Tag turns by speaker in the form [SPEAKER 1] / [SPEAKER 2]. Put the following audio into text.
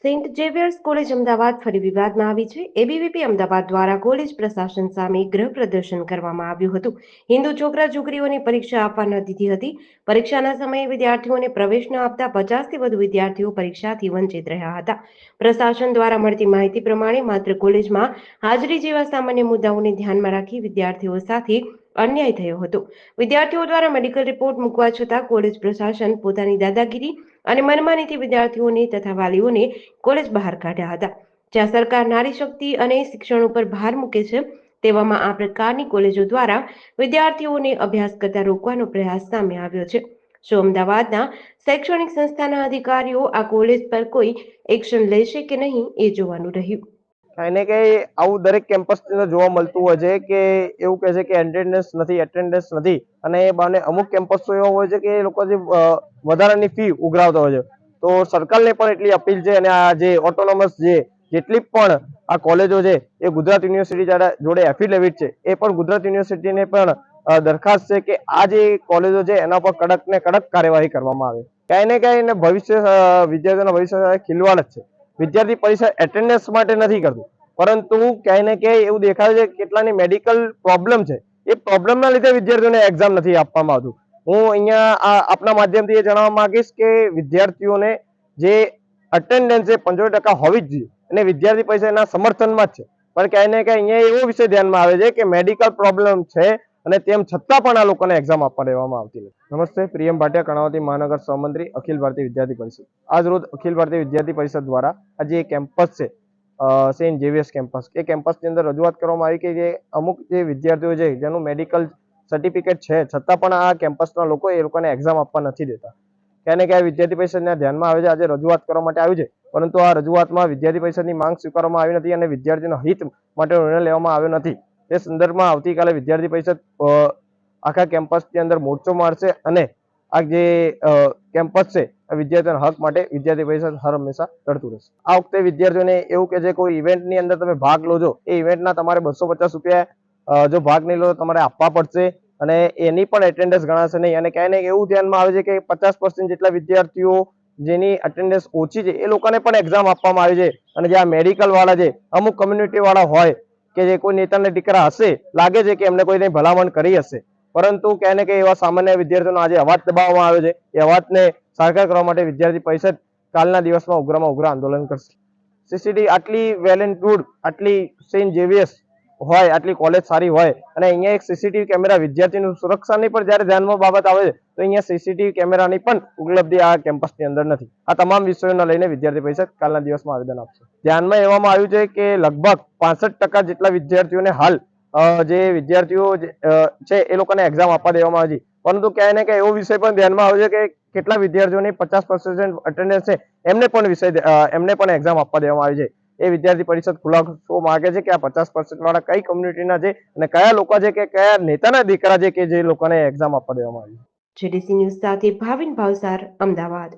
[SPEAKER 1] Saint Xavier's college Ahmedabad ફરી વિવાદમાં આવી છે। એબીવીપી અમદાવાદ દ્વારા કોલેજ પ્રશાસન સામે ગૃહ પ્રદર્શન કરવામાં આવ્યું હતું। હિન્દુ છોકરા છોકરીઓની પરીક્ષા આપવા ન દીધી હતી। પરીક્ષાના સમયે વિદ્યાર્થીઓને પ્રવેશ ન આપતા 50થી વધુ વિદ્યાર્થીઓ પરીક્ષાથી વંચિત રહ્યા હતા। પ્રશાસન દ્વારા મળતી માહિતી પ્રમાણે માત્ર કોલેજમાં હાજરી જેવા સામાન્ય મુદ્દાઓને ધ્યાનમાં રાખી વિદ્યાર્થીઓ સાથે અન્યાય થયો હતો। વિદ્યાર્થીઓ દ્વારા મેડિકલ રિપોર્ટ મૂકવા છતાં કોલેજ પ્રશાસન પોતાની દાદાગીરી અને મનમાનીથી વિદ્યાર્થીઓને તથા વાલીઓને કોલેજ બહાર કાઢ્યા હતા। જ્યાં સરકાર નારી શક્તિ અને શિક્ષણ ઉપર ભાર મૂકે છે, તેવામાં આ પ્રકારની કોલેજો દ્વારા વિદ્યાર્થીઓને અભ્યાસ કરતા રોકવાનો પ્રયાસ સામે આવ્યો છે। શું અમદાવાદના શૈક્ષણિક સંસ્થાના અધિકારીઓ આ કોલેજ પર કોઈ એક્શન લેશે કે નહીં એ જોવાનું રહ્યું।
[SPEAKER 2] કઈ ને કઈ આવું દરેક કેમ્પસ ની અંદર જોવા મળતું હોય છે કે એવું કહે છે કે એટેન્ડન્સ નથી અને એ બાને અમુક કેમ્પસ તો એવા હોય છે કે એ લોકો જે વધારાની ફી ઉઘરાવતા હોય છે। તો સરકારને પણ એટલી અપીલ છે અને આ જે ઓટોનોમસ જેટલી પણ આ કોલેજો છે એ ગુજરાત યુનિવર્સિટી જોડે એફિડેવિટ છે, એ પણ ગુજરાત યુનિવર્સિટીને પણ દરખાસ્ત છે કે આ જે કોલેજો છે એના પર કડક ને કડક કાર્યવાહી કરવામાં આવે। કઈ ને કઈ વિદ્યાર્થીઓના ભવિષ્ય સાથે ખિલવાડ જ છે। વિદ્યાર્થી પરીક્ષા એટેન્ડન્સ માટે નથી કરતું, પરંતુ ક્યાંય ને ક્યાંય એવું દેખાય છે કેટલાની મેડિકલ પ્રોબ્લેમ છે, એ પ્રોબ્લેમના લીધે વિદ્યાર્થીઓને એક્ઝામ નથી આપવામાં આવતું। હું અહીંયા આપના માધ્યમથી એ જણાવવા માંગીશ કે વિદ્યાર્થીઓને જે અટેન્ડન્સ એ 75% હોવી જ જોઈએ અને વિદ્યાર્થી પરીક્ષા એના સમર્થનમાં જ છે, પણ ક્યાંય ને ક્યાંય અહીંયા એવો વિષય ધ્યાનમાં આવે છે કે મેડિકલ પ્રોબ્લેમ છે અને તેમ છતાં પણ આ લોકોને એક્ઝામ આપવા દેવામાં આવતી નથી। નમસ્તે, પ્રિયમ ભાટિયા, કર્ણાવતી મહાનગર સહમંત્રી, અખિલ ભારતીય વિદ્યાર્થી પરિષદ। આજ રોજ અખિલ ભારતીય વિદ્યાર્થી પરિષદ દ્વારા આજે એક કેમ્પસ છે સેન્ટ ઝેવિયર્સ કેમ્પસ, એ કેમ્પસની અંદર રજૂઆત કરવામાં આવી કે જે અમુક જે વિદ્યાર્થીઓ છે જેનું મેડિકલ સર્ટિફિકેટ છે છતાં પણ આ કેમ્પસના લોકો એ લોકોને એક્ઝામ આપવા નથી દેતા। ક્યાં ને ક્યાં વિદ્યાર્થી પરિષદના ધ્યાનમાં આવે છે, આજે રજૂઆત કરવા માટે આવ્યું છે, પરંતુ આ રજૂઆતમાં વિદ્યાર્થી પરિષદની માંગ સ્વીકારવામાં આવી નથી અને વિદ્યાર્થીઓના હિત માટે નિર્ણય લેવામાં આવ્યો નથી। તે સંદર્ભમાં આવતીકાલે વિદ્યાર્થી પરિષદ આખા કેમ્પસની અંદર મોરચો મારશે અને આ જે કેમ્પસ છે વિદ્યાર્થીઓના હક માટે વિદ્યાર્થી પરિષદ હર હંમેશા લડતું રહેશે। આ વખતે વિદ્યાર્થીઓને એવું કે છે કોઈ ઇવેન્ટની અંદર તમે ભાગ લો છો, એ ઇવેન્ટના તમારે 250 રૂપિયા જો ભાગ નહીં લો તો તમારે આપવા પડશે અને એની પણ એટેન્ડન્સ ગણાશે નહીં। અને ક્યાંય ને એવું ધ્યાનમાં આવે છે કે 50% જેટલા વિદ્યાર્થીઓ જેની એટેન્ડન્સ ઓછી છે એ લોકોને પણ એક્ઝામ આપવામાં આવી છે અને જે આ મેડિકલ વાળા છે, અમુક કમ્યુનિટી વાળા હોય કે જે કોઈ નેતાના દીકરા હશે, લાગે છે કે એમને કોઈ ભલામણ કરી હશે, પરંતુ ક્યાંય ને ક્યાંય એવા સામાન્ય વિદ્યાર્થીઓનો આજે અવાજ દબાવવામાં આવ્યો છે। એ અવાજને સાકાર કરવા માટે વિદ્યાર્થી પરિષદ કાલના દિવસમાં ઉગ્રમાં ઉગ્ર આંદોલન કરશે। સીસીટી આટલી વેલ એન્ડ ગુડ, આટલી સેન્ટ ઝેવિયર્સ હોય, આટલી કોલેજ સારી હોય અને અહીંયા એક સીસીટીવી કેમેરા વિદ્યાર્થીની સુરક્ષાની પણ જ્યારે ધ્યાનમાં બાબત આવે છે તો અહીંયા સીસીટીવી કેમેરાની પણ ઉપલબ્ધિ આ કેમ્પસની અંદર નથી। આ તમામ વિષયોને લઈને વિદ્યાર્થી પરિષદ કાલના દિવસમાં આવેદન આપશે। ધ્યાનમાં લેવામાં આવ્યું છે કે લગભગ 65% જેટલા વિદ્યાર્થીઓને હાલ જે વિદ્યાર્થીઓ છે એ લોકોને એક્ઝામ આપવા દેવામાં આવી છે, પરંતુ ક્યાંય ને ક્યાંય એવો વિષય પણ ધ્યાનમાં આવે છે કે કેટલા વિદ્યાર્થીઓની 50% અટેન્ડન્સ છે એમને પણ એક્ઝામ આપવા દેવામાં આવી છે। એ વિદ્યાર્થી પરિષદ ખુલાસો માંગે છે કે આ 50% વાળા કઈ કમ્યુનિટીના છે અને કયા લોકો છે કે કયા નેતાના દીકરા છે કે જે લોકોને એક્ઝામ આપવા દેવામાં આવી છે।
[SPEAKER 1] જેડીસી ન્યૂઝ સાથે ભાવિન ભાવસાર, અમદાવાદ।